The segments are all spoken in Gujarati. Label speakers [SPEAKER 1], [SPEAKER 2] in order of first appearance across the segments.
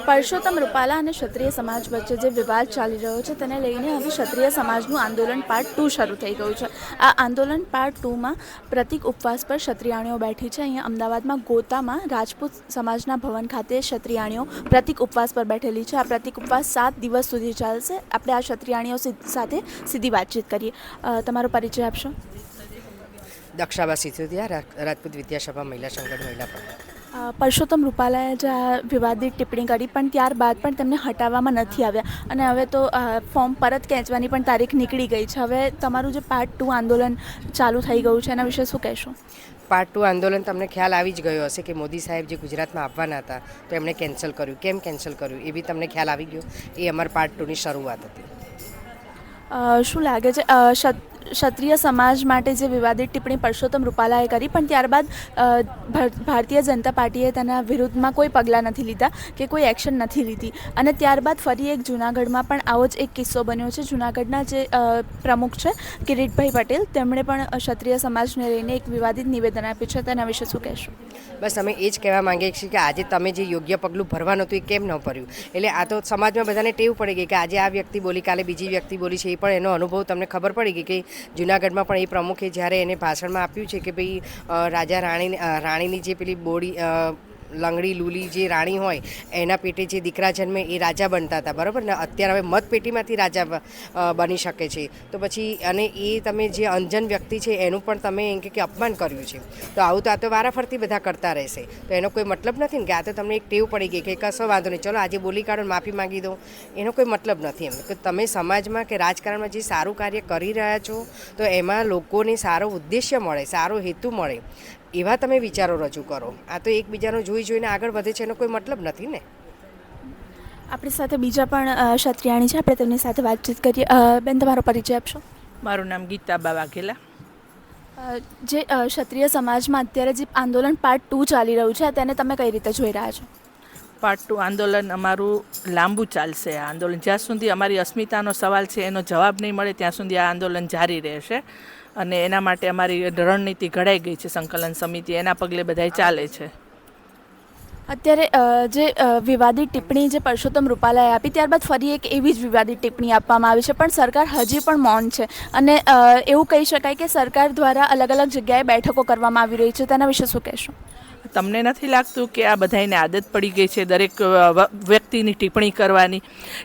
[SPEAKER 1] પરસોત્તમ રૂપાલા અને ક્ષત્રિય સમાજ વચ્ચે જે વિવાદ ચાલી રહ્યો છે તેને લઈને હવે ક્ષત્રિય સમાજનું આંદોલન પાર્ટ 2 શરૂ થઈ ગયું છે. આ આંદોલન પાર્ટ 2માં પ્રતિક ઉપવાસ પર ક્ષત્રિયાણીઓ બેઠી છે. અહીંયા અમદાવાદમાં ગોતામાં રાજપૂત સમાજના ભવન ખાતે ક્ષત્રિયાણીઓ પ્રતિક ઉપવાસ પર બેઠેલી છે. આ પ્રતિક ઉપવાસ 7 દિવસ સુધી ચાલશે. આપણે આ ક્ષત્રિયાણીઓ સાથે સીધી વાતચીત કરીએ. તમારો પરિચય આપશો?
[SPEAKER 2] દક્ષાબા સિસોદિયા, રાજપૂત વિદ્યાસભા મહિલા સંગઠન મહિલા પ્રમુખ.
[SPEAKER 1] પરસોત્તમ રૂપાલાએ જે આ વિવાદિત ટિપ્પણી કરી પણ ત્યારબાદ પણ તેમને હટાવવામાં નથી આવ્યા અને હવે તો ફોર્મ પરત ખેંચવાની પણ તારીખ નીકળી ગઈ છે. હવે તમારું જે પાર્ટ 2 આંદોલન ચાલુ થઈ ગયું છે એના વિશે શું કહેશો?
[SPEAKER 2] પાર્ટ 2 આંદોલન તમને ખ્યાલ આવી જ ગયો હશે કે મોદી સાહેબ જે ગુજરાતમાં આવવાના હતા તો એમણે કેન્સલ કર્યું. કેમ કેન્સલ કર્યું એ બી તમને ખ્યાલ આવી ગયો. એ અમારા પાર્ટ 2ની શરૂઆત હતી.
[SPEAKER 1] શું લાગે છે ક્ષત્રિય સમાજ માટે જે વિવાદિત ટિપ્પણી પરસોત્તમ રૂપાલાએ કરી પણ ત્યારબાદ ભારતીય જનતા પાર્ટીએ તેના વિરુદ્ધમાં કોઈ પગલાં નથી લીધા કે કોઈ એક્શન નથી લીધી અને ત્યારબાદ ફરી એક જૂનાગઢમાં પણ આવો જ એક કિસ્સો બન્યો છે. જૂનાગઢના જે પ્રમુખ છે કિરીટભાઈ પટેલ, તેમણે પણ ક્ષત્રિય સમાજને લઈને એક વિવાદિત નિવેદન આપ્યું છે. તેના વિશે શું કહેશો?
[SPEAKER 2] બસ અમે એ જ કહેવા માંગીએ છીએ કે આજે તમે જે યોગ્ય પગલું ભરવાનું હતું એ કેમ ન ભર્યું. એટલે આ તો સમાજમાં બધાને ટેવ પડી ગઈ કે આજે આ વ્યક્તિ બોલી, કાલે બીજી વ્યક્તિ બોલી છે. એ પણ એનો અનુભવ તમને ખબર પડી ગઈ કે જૂનાગઢમાં પણ એ પ્રમુખે જ્યારે એને ભાષણમાં આપ્યું છે કે ભાઈ રાજા રાણીની જે પેલી બોડી લંગડી લૂલી જે રાણી હોય એના પેટે જે દીકરા જન્મે એ રાજા બનતા હતા, બરાબર ને? અત્યારે હવે મતપેટીમાંથી રાજા બની શકે છે. તો પછી અને એ તમે જે અંજન વ્યક્તિ છે એનું પણ તમે એમ કે અપમાન કર્યું છે. તો આવું તો આ તો વારાફરતી બધા કરતા રહેશે. તો એનો કોઈ મતલબ નથી ને કે આ તો તમને એક ટેવ પડી ગઈ કે કશો વાંધો નહીં, ચલો આજે બોલી કાઢો, માફી માંગી દો. એનો કોઈ મતલબ નથી. એમ કે તમે સમાજમાં કે રાજકારણમાં જે સારું કાર્ય કરી રહ્યા છો તો એમાં લોકોને સારો ઉદ્દેશ્ય મળે, સારો હેતુ મળે, એવા તમે વિચારો રજૂ કરો. આ તો એકબીજાનો જોઈને આગળ વધે છે એનો કોઈ મતલબ નથી ને.
[SPEAKER 1] આપણી સાથે બીજા પણ ક્ષત્રિયાણી છે, આપણે તેમની સાથે વાતચીત કરીએ. બેન, તમારો પરિચય આપશો?
[SPEAKER 3] મારું નામ ગીતાબા વાઘેલા.
[SPEAKER 1] જે ક્ષત્રિય સમાજમાં અત્યારે જે આંદોલન પાર્ટ 2 ચાલી રહ્યું છે તેને તમે કઈ રીતે જોઈ રહ્યા છો?
[SPEAKER 3] પાર્ટ 2 આંદોલન અમારું લાંબુ ચાલશે. આ આંદોલન જ્યાં સુધી અમારી અસ્મિતાનો સવાલ છે એનો જવાબ નહીં મળે ત્યાં સુધી આ આંદોલન જારી રહેશે અને એના માટે અમારી રણનીતિ ઘડાઈ ગઈ છે. સંકલન સમિતિ એના પગલે બધાય ચાલે છે.
[SPEAKER 1] અત્યારે જે વિવાદિત ટિપ્પણી જે પરસોત્તમ રૂપાલાએ આપી ત્યારબાદ ફરી એક એવી જ વિવાદિત ટિપ્પણી આપવામાં આવી છે પણ સરકાર હજી પણ મૌન છે અને એવું કહી શકાય કે સરકાર દ્વારા અલગ અલગ જગ્યાએ બેઠકો કરવામાં આવી રહી છે. તેના વિશે શું કહેશો?
[SPEAKER 3] તમને નથી લાગતું કે આ બધાને આદત પડી ગઈ છે દરેક વ્યક્તિની ટિપ્પણી કરવાની?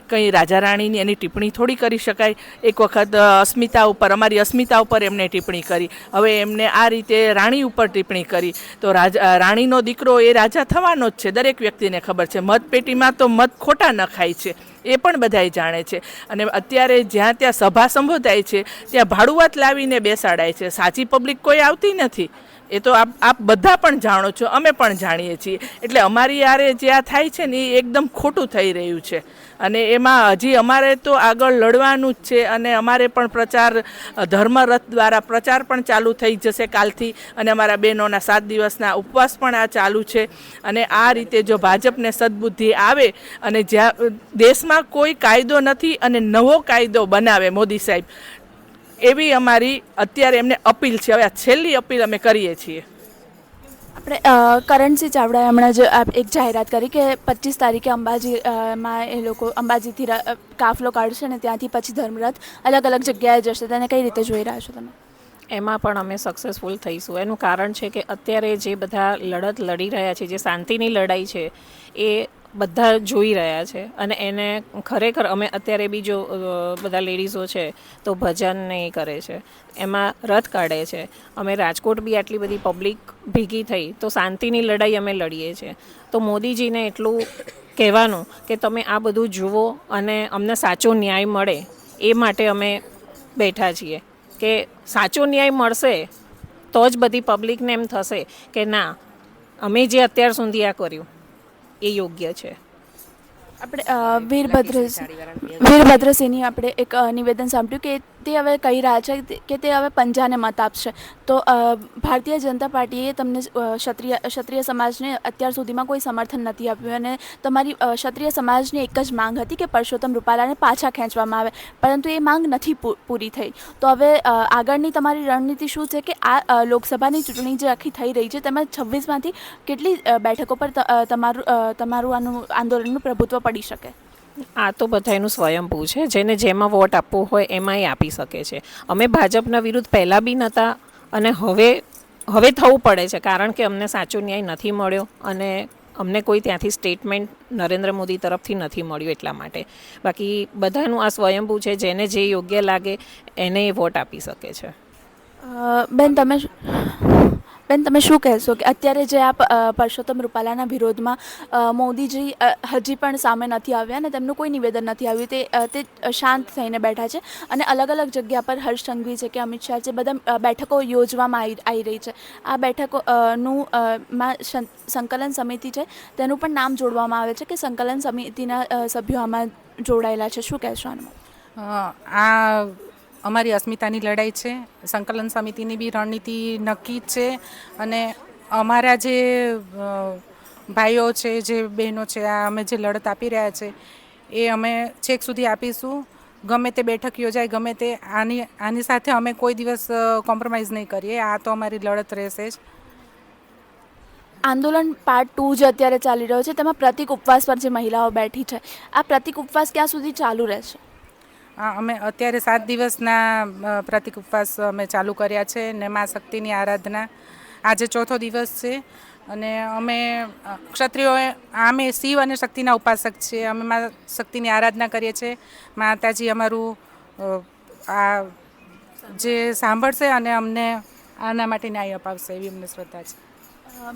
[SPEAKER 3] કંઈ રાજા રાણીની એની ટિપ્પણી થોડી કરી શકાય? એક વખત અસ્મિતા ઉપર, અમારી અસ્મિતા ઉપર એમને ટિપ્પણી કરી, હવે એમને આ રીતે રાણી ઉપર ટિપ્પણી કરી. તો રાણીનો દીકરો એ રાજા થવાનો જ છે, દરેક વ્યક્તિને ખબર છે. મતપેટીમાં તો મત ખોટા નખાય છે એ પણ બધાય જાણે છે. અને અત્યારે જ્યાં ત્યાં સભા સંબોધાય છે ત્યાં ભાડુઆત લાવીને બેસાડાય છે. સાચી પબ્લિક કોઈ આવતી નથી. એ તો આપ બધા પણ જાણો છો, અમે પણ જાણીએ છીએ. એટલે અમારી યારે જે આ થાય છે ને એ એકદમ ખોટું થઈ રહ્યું છે અને એમાં હજી અમારે તો આગળ લડવાનું જ છે અને અમારે પણ પ્રચાર ધર્મરથ દ્વારા પ્રચાર પણ ચાલુ થઈ જશે કાલથી અને અમારા બહેનોના 7 દિવસના ઉપવાસ પણ આ ચાલુ છે. અને આ રીતે જો ભાજપને સદબુદ્ધિ આવે અને જ્યાં દેશમાં કોઈ કાયદો નથી અને નવો કાયદો બનાવે મોદી સાહેબ, એવી અમારી અત્યારે એમને અપીલ છે. હવે આ છેલ્લી અપીલ અમે કરીએ છીએ.
[SPEAKER 1] આપણે કરણસિંહ ચાવડાએ હમણાં જ એક જાહેરાત કરી કે 25 તારીખે અંબાજીમાં એ લોકો અંબાજીથી કાફલો કાઢશે અને ત્યાંથી પછી ધર્મરથ અલગ અલગ જગ્યાએ જશે. તેને કઈ રીતે જોઈ રહ્યા છો તમે?
[SPEAKER 4] એમાં પણ અમે સક્સેસફુલ થઈશું. એનું કારણ છે કે અત્યારે જે બધા લડત લડી રહ્યા છે, જે શાંતિની લડાઈ છે, એ બધા જોઈ રહ્યા છે અને એને ખરેખર અમે અત્યારે બી જો બધા લેડીઝો છે તો ભજન ને એ કરે છે, એમાં રથ કાઢે છે. અમે રાજકોટ બી આટલી બધી પબ્લિક ભેગી થઈ તો શાંતિની લડાઈ અમે લડીએ છીએ. તો મોદીજીને એટલું કહેવાનું કે તમે આ બધું જુઓ અને અમને સાચો ન્યાય મળે એ માટે અમે બેઠા છીએ કે સાચો ન્યાય મળશે તો જ બધી પબ્લિકને એમ થશે કે ના, અમે જે અત્યાર સુધી આ કર્યું એ યોગ્ય છે.
[SPEAKER 1] આપણે વીરભદ્રસિંહની આપણે એક નિવેદન સાંભળ્યું કે તે હવે કહી રહ્યા છે કે તે હવે પંજાને મત આપશે. તો ભારતીય જનતા પાર્ટીએ તમને ક્ષત્રિય સમાજને અત્યાર સુધીમાં કોઈ સમર્થન નથી આપ્યું અને તમારી ક્ષત્રિય સમાજની એક જ માંગ હતી કે પરસોત્તમ રૂપાલાને પાછા ખેંચવામાં આવે, પરંતુ એ માંગ નથી પૂરી થઈ. તો હવે આગળની તમારી રણનીતિ શું છે કે આ લોકસભાની ચૂંટણી જે આખી થઈ રહી છે તેમાં 26માંથી કેટલી બેઠકો પર તમારું આંદોલનનું પ્રભુત્વ પડી શકે?
[SPEAKER 4] આ તો બધાનું સ્વયંભૂ છે, જેને જેમાં વોટ આપવો હોય એમાં એ આપી શકે છે. અમે ભાજપના વિરુદ્ધ પહેલાં બી નહોતા અને હવે થવું પડે છે, કારણ કે અમને સાચો ન્યાય નથી મળ્યો અને અમને કોઈ ત્યાંથી સ્ટેટમેન્ટ નરેન્દ્ર મોદી તરફથી નથી મળ્યું એટલા માટે. બાકી બધાનું આ સ્વયંભૂ છે, જેને જે યોગ્ય લાગે એને એ વોટ આપી શકે છે.
[SPEAKER 1] બેન તમે શું કહેશો કે અત્યારે જે આ પરસોત્તમ રૂપાલાના વિરોધમાં મોદીજી હજી પણ સામે નથી આવ્યા અને તેમનું કોઈ નિવેદન નથી આવ્યું, તે શાંત થઈને બેઠા છે અને અલગ અલગ જગ્યા પર હર્ષ સંઘવી છે કે અમિત શાહ છે, બધા બેઠકો યોજવામાં આવી રહી છે. આ બેઠકોનું સંકલન સમિતિ છે તેનું પણ નામ જોડવામાં આવે છે કે સંકલન સમિતિના સભ્યો આમાં જોડાયેલા છે. શું કહેશો આમાં?
[SPEAKER 5] આ અમારી અસ્મિતાની લડાઈ છે. સંકલન સમિતિની બી રણનીતિ નક્કી જ છે અને અમારા જે ભાઈઓ છે, જે બહેનો છે, આ અમે જે લડત આપી રહ્યા છે એ અમે છેક સુધી આપીશું. ગમે તે બેઠક યોજાય, ગમે તે આની સાથે અમે કોઈ દિવસ કોમ્પ્રોમાઇઝ નહીં કરીએ. આ તો અમારી લડત રહેશે જ.
[SPEAKER 1] આંદોલન પાર્ટ 2 જે અત્યારે ચાલી રહ્યો છે તેમાં પ્રતિક ઉપવાસ પર જે મહિલાઓ બેઠી છે, આ પ્રતિક ઉપવાસ ક્યાં સુધી ચાલુ રહેશે?
[SPEAKER 5] અમે અત્યારે 7 દિવસના પ્રતિક ઉપવાસ અમે ચાલુ કર્યા છે ને મા શક્તિની આરાધના આજે 4થો દિવસ છે અને અમે ક્ષત્રિયોએ અમે શિવ અને શક્તિના ઉપાસક છીએ. અમે મા શક્તિની આરાધના કરીએ છીએ. માતાજી અમારું આ જે સાંભળશે અને અમને આના માટે ન્યાય અપાવશે એવી અમને શ્રદ્ધા છે.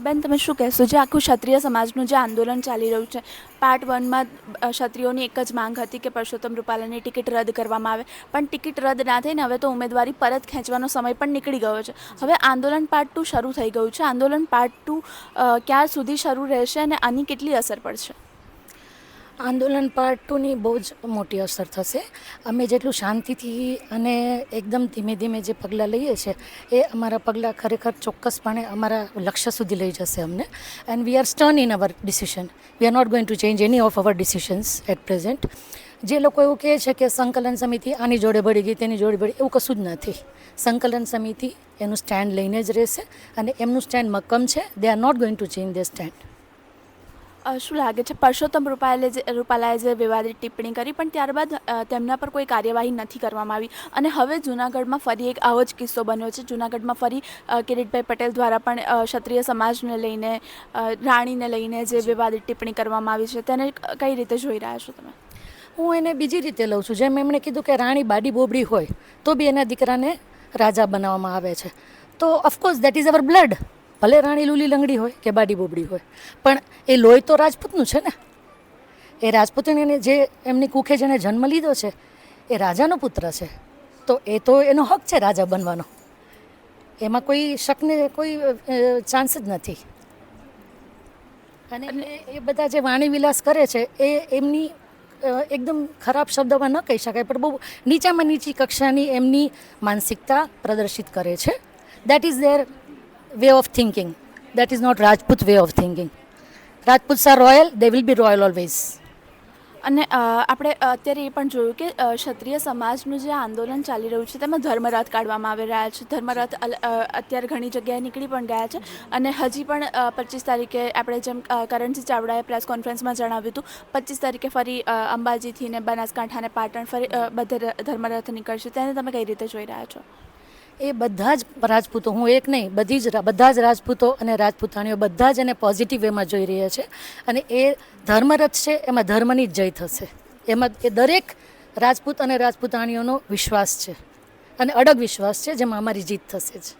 [SPEAKER 1] બેન તમે શું કહેશો, જે આખું ક્ષત્રિય સમાજનું જે આંદોલન ચાલી રહ્યું છે, પાર્ટ 1માં ક્ષત્રિયોની એક જ માંગ હતી કે પરસોત્તમ રૂપાલાની ટિકિટ રદ કરવામાં આવે, પણ ટિકિટ રદ ના થઈને હવે તો ઉમેદવારી પરત ખેંચવાનો સમય પણ નીકળી ગયો છે. હવે આંદોલન પાર્ટ 2 શરૂ થઈ ગયું છે. આંદોલન પાર્ટ 2 ક્યાં સુધી શરૂ રહેશે અને આની કેટલી અસર પડશે?
[SPEAKER 6] આંદોલન પાર્ટ 2ની બહુ જ મોટી અસર થશે. અમે જેટલું શાંતિથી અને એકદમ ધીમે ધીમે જે પગલાં લઈએ છીએ એ અમારા પગલાં ખરેખર ચોક્કસપણે અમારા લક્ષ્ય સુધી લઈ જશે અમને. And we are stern in our decision. We are not going to change any of our decisions at present. જે લોકો એવું કહે છે કે સંકલન સમિતિ આની જોડે ભળી ગઈ, તેની જોડે ભળી, એવું કશું જ નથી. સંકલન સમિતિ એનું સ્ટેન્ડ લઈને જ રહેશે અને એમનું સ્ટેન્ડ મક્કમ છે. They are not going to change the stand.
[SPEAKER 1] શું લાગે છે, પરસોત્તમ રૂપાલાએ જે વિવાદિત ટિપ્પણી કરી પણ ત્યારબાદ તેમના પર કોઈ કાર્યવાહી નથી કરવામાં આવી અને હવે જૂનાગઢમાં ફરી એક આવો જ કિસ્સો બન્યો છે. જૂનાગઢમાં ફરી કિરીટભાઈ પટેલ દ્વારા પણ ક્ષત્રિય સમાજને લઈને, રાણીને લઈને જે વિવાદિત ટિપ્પણી કરવામાં આવી છે તેને કઈ રીતે જોઈ રહ્યા છો તમે?
[SPEAKER 6] હું એને બીજી રીતે લઉં છું. જેમ એમણે કીધું કે રાણી બાડી બોબડી હોય તો બી એના દીકરાને રાજા બનાવવામાં આવે છે, તો of course that is our blood. ભલે રાણી લૂલી લંગડી હોય કે બાડી બોબડી હોય, પણ એ લોહી તો રાજપૂતનું છે ને. એ રાજપૂતને જે એમની કુખે જેને જન્મ લીધો છે એ રાજાનો પુત્ર છે, તો એ તો એનો હક છે રાજા બનવાનો. એમાં કોઈ શકને કોઈ ચાન્સ જ નથી. અને એ બધા જે વાણી વિલાસ કરે છે એ એમની એકદમ ખરાબ શબ્દમાં ન કહી શકાય, પણ બહુ નીચામાં નીચી કક્ષાની એમની માનસિકતા પ્રદર્શિત કરે છે. That is there way of thinking. That is not Rajput way of thinking. Rajputs are royal, they will be royal always.
[SPEAKER 1] અને આપણે અત્યારે એ પણ જોયું કે ક્ષત્રિય સમાજનું જે આંદોલન ચાલી રહ્યું છે તેમાં ધર્મરથ કાઢવામાં આવી રહ્યા છે. ધર્મરથ અત્યારે ઘણી જગ્યાએ નીકળી પણ ગયા છે અને હજી પણ 25 તારીખે આપણે જેમ કરણસિંહ ચાવડાએ પ્રેસ કોન્ફરન્સમાં જણાવ્યું હતું, 25 તારીખે ફરી અંબાજીથી ને બનાસકાંઠા ને પાટણ ફરી બધે ધર્મરથ નીકળશે. તેને તમે કઈ રીતે જોઈ રહ્યા છો?
[SPEAKER 6] એ બધા જ રાજપૂતો, હું એક નહીં, બધા જ રાજપૂતો અને રાજપૂતાણીઓ બધા જ એને પોઝિટિવ વેમાં જોઈ રહ્યા છે અને એ ધર્મરથ છે એમાં ધર્મની જ જય થશે. એમાં એ દરેક રાજપૂત અને રાજપૂતાણીઓનો વિશ્વાસ છે અને અડગ વિશ્વાસ છે, જેમાં અમારી જીત થશે જ.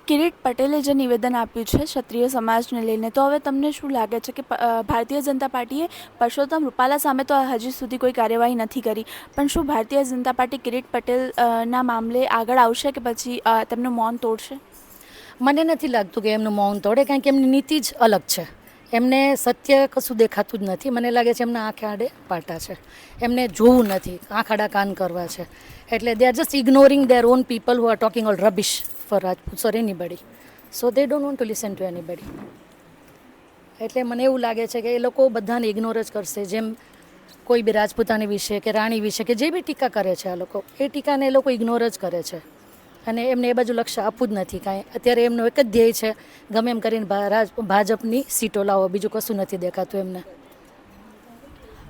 [SPEAKER 1] કિરીટ પટેલે જે નિવેદન આપ્યું છે ક્ષત્રિય સમાજને લઈને, તો હવે તમને શું લાગે છે કે ભારતીય જનતા પાર્ટીએ પરસોત્તમ રૂપાલા સામે તો હજી સુધી કોઈ કાર્યવાહી નથી કરી, પણ શું ભારતીય જનતા પાર્ટી કિરીટ પટેલના મામલે આગળ આવશે કે પછી તેમનું મૌન તોડશે?
[SPEAKER 6] મને નથી લાગતું કે એમનું મૌન તોડે, કારણ કે એમની નીતિ જ અલગ છે. એમને સત્ય કશું દેખાતું જ નથી. મને લાગે છે એમના આંખે આડે પાટા છે, એમને જોવું નથી, આંખ આડા કાન કરવા છે. એટલે they are just ignoring their own people who are talking all rubbish for Rajput or anybody. So they don't want to listen to anybody. એટલે મને એવું લાગે છે કે એ લોકો બધાને ઇગ્નોર જ કરશે. જેમ કોઈ બી રાજપૂતાણી વિશે કે રાણી વિશે કે જે બી ટીકા કરે છે આ લોકો, એ ટીકાને એ લોકો ઇગ્નોર જ કરે છે અને એમને એ બાજુ લક્ષ્ય આપવું જ નથી કાંઈ. અત્યારે એમનો એક જ ધ્યેય છે, ગમે એમ કરીને ભાજપની સીટો લાવો, બીજું કશું નથી દેખાતું એમને.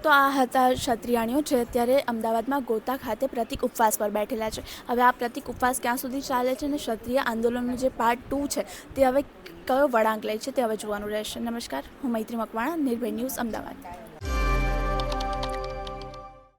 [SPEAKER 1] તો આ હતા ક્ષત્રિયાણીઓ જે અત્યારે અમદાવાદમાં ગોતા ખાતે પ્રતિક ઉપવાસ પર બેઠેલા છે. હવે આ પ્રતિક ઉપવાસ ક્યાં સુધી ચાલે છે અને ક્ષત્રિય આંદોલનનું જે પાર્ટ 2 છે તે હવે કયો વળાંક લે છે તે હવે જોવાનું રહેશે. નમસ્કાર, હું મૈત્રી મકવાણા, નિર્ભય ન્યૂઝ, અમદાવાદ.